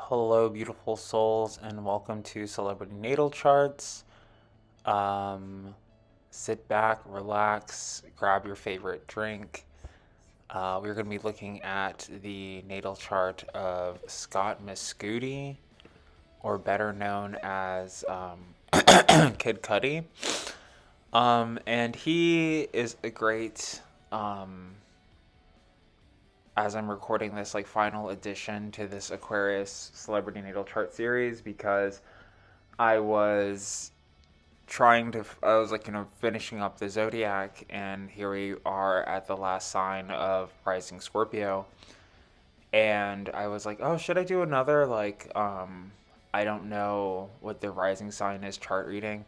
Hello, beautiful souls, and welcome to Celebrity Natal Charts. Um, Sit back, relax, grab your favorite drink. We're going to be looking at the natal chart of Scott Cudi, or better known as Kid Cudi. And he is a great, as I'm recording this, like final addition to this Aquarius Celebrity Natal Chart series because I was I was like, finishing up the zodiac, and here we are at the last sign of rising Scorpio. And I was like, oh, should I do another? I don't know what the rising sign is chart reading.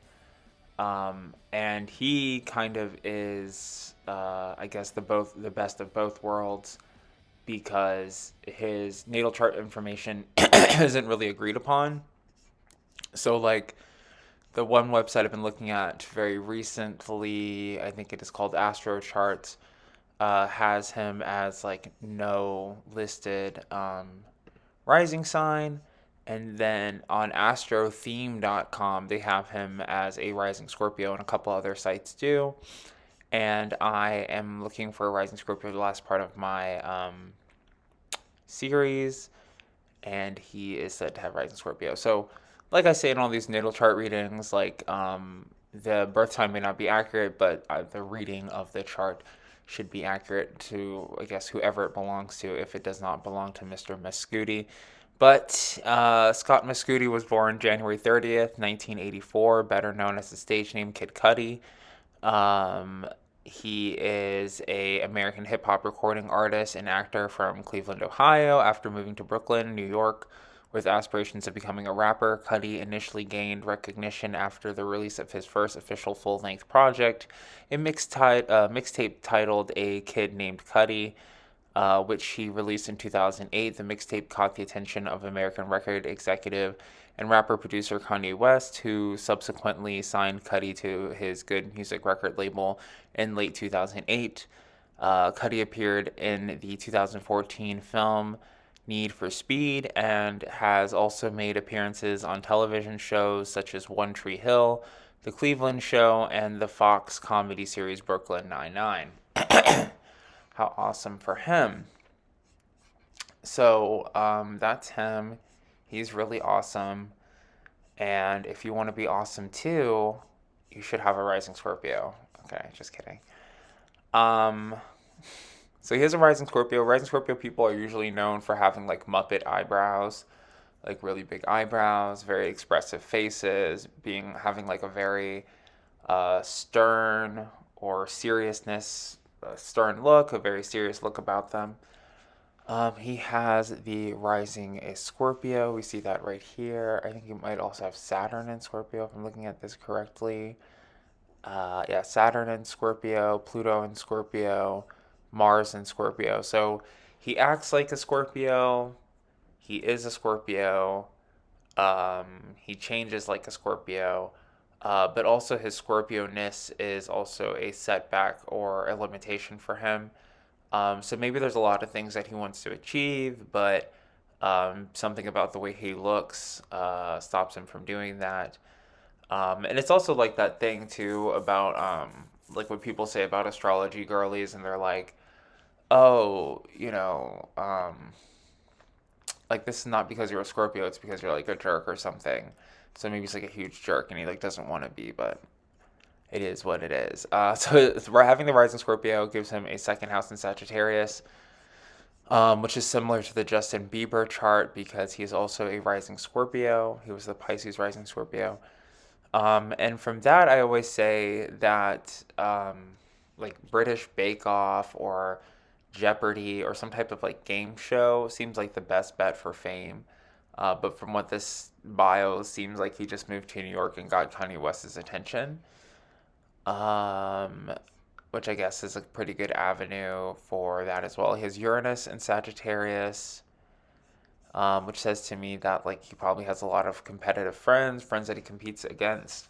And he kind of is, I guess, the best of both worlds because his natal chart information isn't really agreed upon. So, like, the one website I've been looking at very recently, I think it is called Astro Charts, has him as like no listed rising sign. And then on astrotheme.com, they have him as a rising Scorpio, and a couple other sites do. And I am looking for a rising Scorpio the last part of my series, and he is said to have rising Scorpio. So, like I say in all these natal chart readings, the birth time may not be accurate, but the reading of the chart should be accurate to, I guess, whoever it belongs to, if it does not belong to Mr. Muscudi. But Scott Muscudi was born January 30th, 1984, better known as the stage name Kid Cudi. Um, he is a American hip hop recording artist and actor from Cleveland, Ohio. After moving to Brooklyn, New York, with aspirations of becoming a rapper, Cudi initially gained recognition after the release of his first official full-length project, a mixtape titled "A Kid Named Cudi," which he released in 2008. The mixtape caught the attention of American record executive and rapper-producer Kanye West, who subsequently signed Cudi to his Good Music record label in late 2008. Cudi appeared in the 2014 film Need for Speed and has also made appearances on television shows such as One Tree Hill, The Cleveland Show, and the Fox comedy series Brooklyn Nine-Nine. How awesome for him. So that's him. He's really awesome. And if you want to be awesome too, you should have a rising Scorpio. Okay, just kidding. Um, so he has a rising Scorpio. Rising Scorpio people are usually known for having like Muppet eyebrows, like really big eyebrows, very expressive faces, having like a very stern or seriousness, stern look, a very serious look about them. He has the rising a Scorpio. We see that right here. I think he might also have Saturn in Scorpio if I'm looking at this correctly. Yeah, Saturn in Scorpio, Pluto in Scorpio, Mars in Scorpio. So he acts like a Scorpio. He is a Scorpio. He changes like a Scorpio. But also his Scorpio-ness is also a setback or a limitation for him. So maybe there's a lot of things that he wants to achieve, but something about the way he looks stops him from doing that. And it's also like that thing too about like what people say about astrology girlies, and they're like, oh, like this is not because you're a Scorpio, it's because you're like a jerk or something. So maybe he's like a huge jerk and he like doesn't want to be, but it is what it is. So having the rising Scorpio gives him a second house in Sagittarius, which is similar to the Justin Bieber chart because he is also a rising Scorpio. He was the Pisces rising Scorpio. And from that, I always say that like British Bake Off or Jeopardy or some type of like game show seems like the best bet for fame. But from what this bio seems like, he just moved to New York and got Kanye West's attention, um, which I guess is a pretty good avenue for that as well. He has Uranus and Sagittarius, which says to me that like he probably has a lot of competitive friends that he competes against.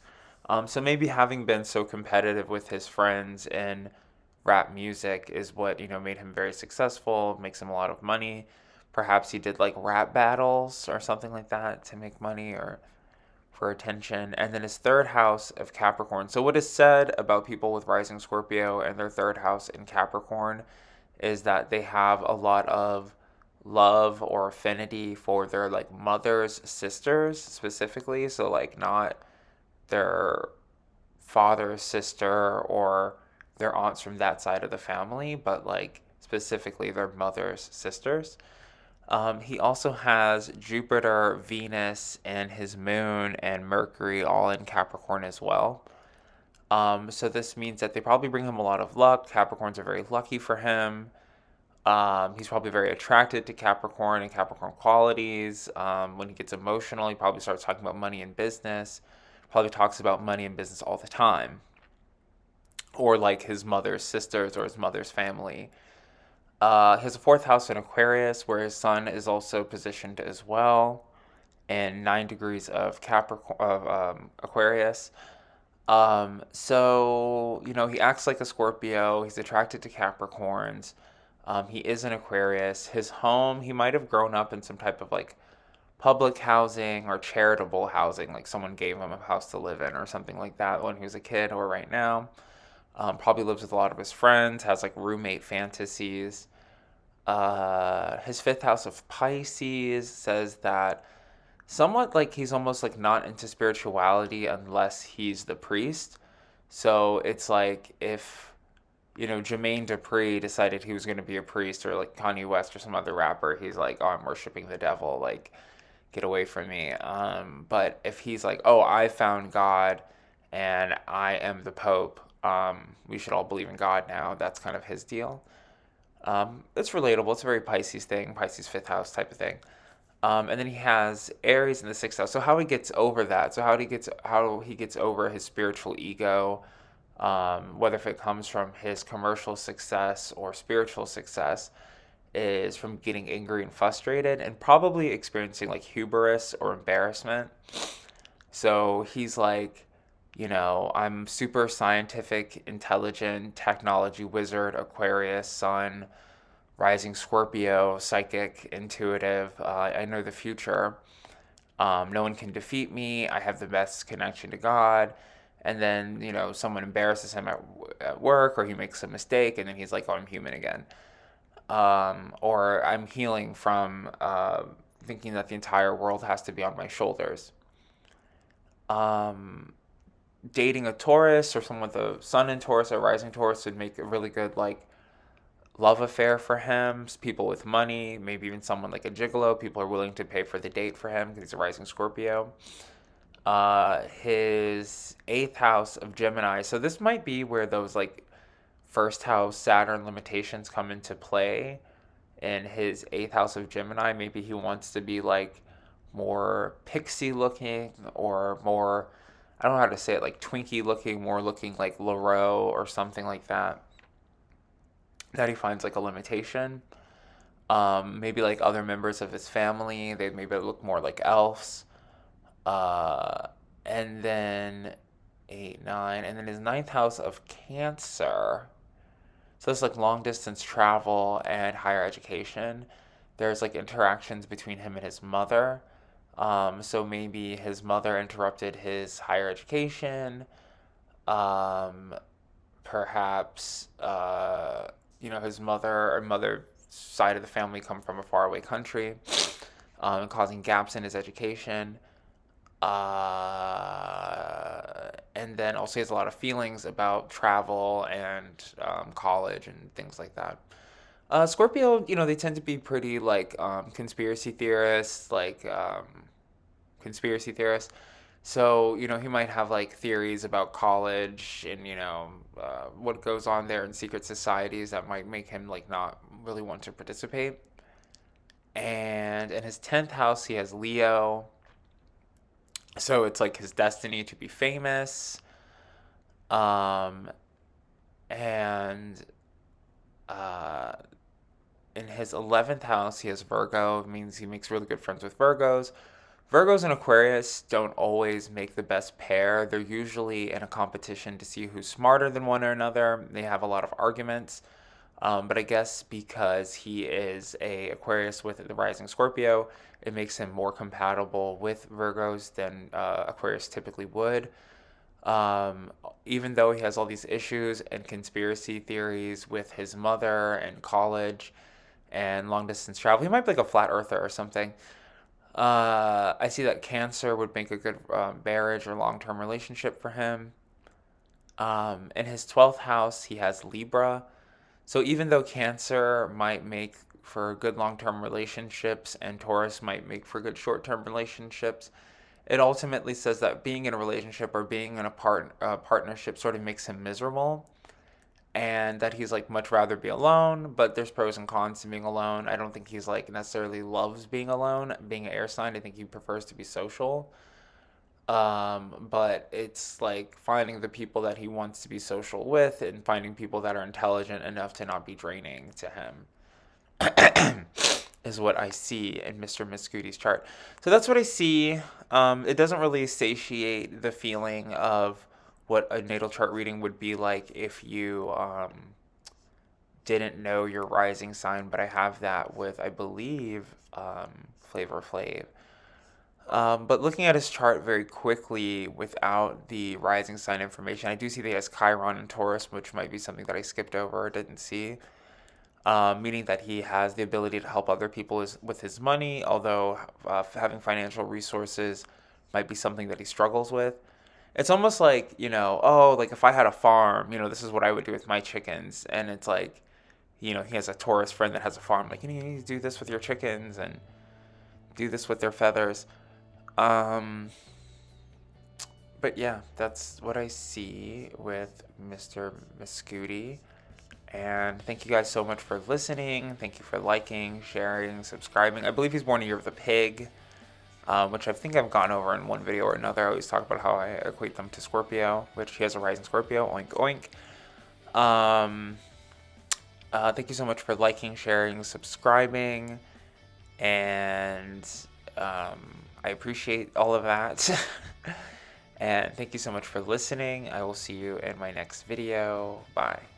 So maybe having been so competitive with his friends in rap music is what made him very successful, makes him a lot of money. Perhaps he did like rap battles or something like that to make money or for attention. And then his third house of Capricorn. So, what is said about people with rising Scorpio and their third house in Capricorn is that they have a lot of love or affinity for their like mother's sisters specifically. So, like, not their father's sister or their aunts from that side of the family, but like specifically their mother's sisters. He also has Jupiter, Venus, and his moon and Mercury all in Capricorn as well. So this means that they probably bring him a lot of luck. Capricorns are very lucky for him. He's probably very attracted to Capricorn and Capricorn qualities. When he gets emotional, he probably starts talking about money and business. Probably talks about money and business all the time. Or like his mother's sisters or his mother's family. He has a fourth house in Aquarius, where his sun is also positioned as well, and 9 degrees of Capricorn of Aquarius. So he acts like a Scorpio. He's attracted to Capricorns. He is an Aquarius. His home, he might have grown up in some type of like public housing or charitable housing, like someone gave him a house to live in or something like that when he was a kid or right now. Probably lives with a lot of his friends, has like roommate fantasies. His fifth house of Pisces says that somewhat like he's almost like not into spirituality unless he's the priest. So it's like if, Jermaine Dupri decided he was going to be a priest, or like Kanye West or some other rapper, he's like, oh, I'm worshiping the devil, like, get away from me. But if he's like, oh, I found God and I am the Pope, we should all believe in God now, that's kind of his deal. It's relatable. It's a very Pisces thing, Pisces fifth house type of thing. And then he has Aries in the sixth house. So how he gets over that? So how he gets over his spiritual ego, whether if it comes from his commercial success or spiritual success, is from getting angry and frustrated, and probably experiencing like hubris or embarrassment. So he's like, I'm super scientific, intelligent, technology wizard, Aquarius, sun, rising Scorpio, psychic, intuitive. I know the future. No one can defeat me. I have the best connection to God. And then, someone embarrasses him at work, or he makes a mistake, and then he's like, oh, I'm human again. Or I'm healing from thinking that the entire world has to be on my shoulders. Dating a Taurus or someone with a sun in Taurus or rising Taurus would make a really good like love affair for him. People with money, maybe even someone like a gigolo. People are willing to pay for the date for him because he's a rising Scorpio. His eighth house of Gemini. So this might be where those like first house Saturn limitations come into play. In his eighth house of Gemini, maybe he wants to be like more pixie looking or more, I don't know how to say it, like Twinkie looking, more looking like Laro or something like that. That he finds like a limitation. Maybe like other members of his family, they maybe look more like elves. And then 8, 9, and then his ninth house of Cancer. So it's like long distance travel and higher education. There's like interactions between him and his mother. So maybe his mother interrupted his higher education. Um, Perhaps, his mother or mother side of the family come from a faraway country, causing gaps in his education. And then also he has a lot of feelings about travel and college and things like that. Scorpio, they tend to be pretty like conspiracy theorists, conspiracy theorists. So, he might have like theories about college and, what goes on there in secret societies that might make him like not really want to participate. And in his 10th house, he has Leo. So it's like his destiny to be famous. Um, and uh, in his 11th house, he has Virgo. It means he makes really good friends with Virgos. Virgos and Aquarius don't always make the best pair. They're usually in a competition to see who's smarter than one another. They have a lot of arguments. But I guess because he is a Aquarius with the rising Scorpio, it makes him more compatible with Virgos than Aquarius typically would. Um, Even though he has all these issues and conspiracy theories with his mother and college and long distance travel, he might be like a flat earther or something. I see that Cancer would make a good marriage or long term relationship for him. In his 12th house, he has Libra. So even though Cancer might make for good long term relationships and Taurus might make for good short term relationships, it ultimately says that being in a relationship or being in a partnership sort of makes him miserable, and that he's like much rather be alone. But there's pros and cons to being alone. I don't think he's like necessarily loves being alone. Being an air sign, I think he prefers to be social. But it's like finding the people that he wants to be social with and finding people that are intelligent enough to not be draining to him is what I see in Mr. Miscudi's chart. So that's what I see. It doesn't really satiate the feeling of what a natal chart reading would be like if you didn't know your rising sign, but I have that with, I believe, Flavor Flav. But looking at his chart very quickly without the rising sign information, I do see that he has Chiron and Taurus, which might be something that I skipped over or didn't see. Meaning that he has the ability to help other people with his money, although having financial resources might be something that he struggles with. It's almost like, oh, like if I had a farm, this is what I would do with my chickens. And it's like, he has a Taurus friend that has a farm. Like, you need to do this with your chickens and do this with their feathers. Um, but yeah, that's what I see with Mr. Miscudi. And thank you guys so much for listening. Thank you for liking, sharing, subscribing. I believe he's born a year of the pig, which I think I've gone over in one video or another. I always talk about how I equate them to Scorpio, which he has a rising Scorpio. Oink, oink. Thank you so much for liking, sharing, subscribing, and I appreciate all of that. And thank you so much for listening. I will see you in my next video. Bye.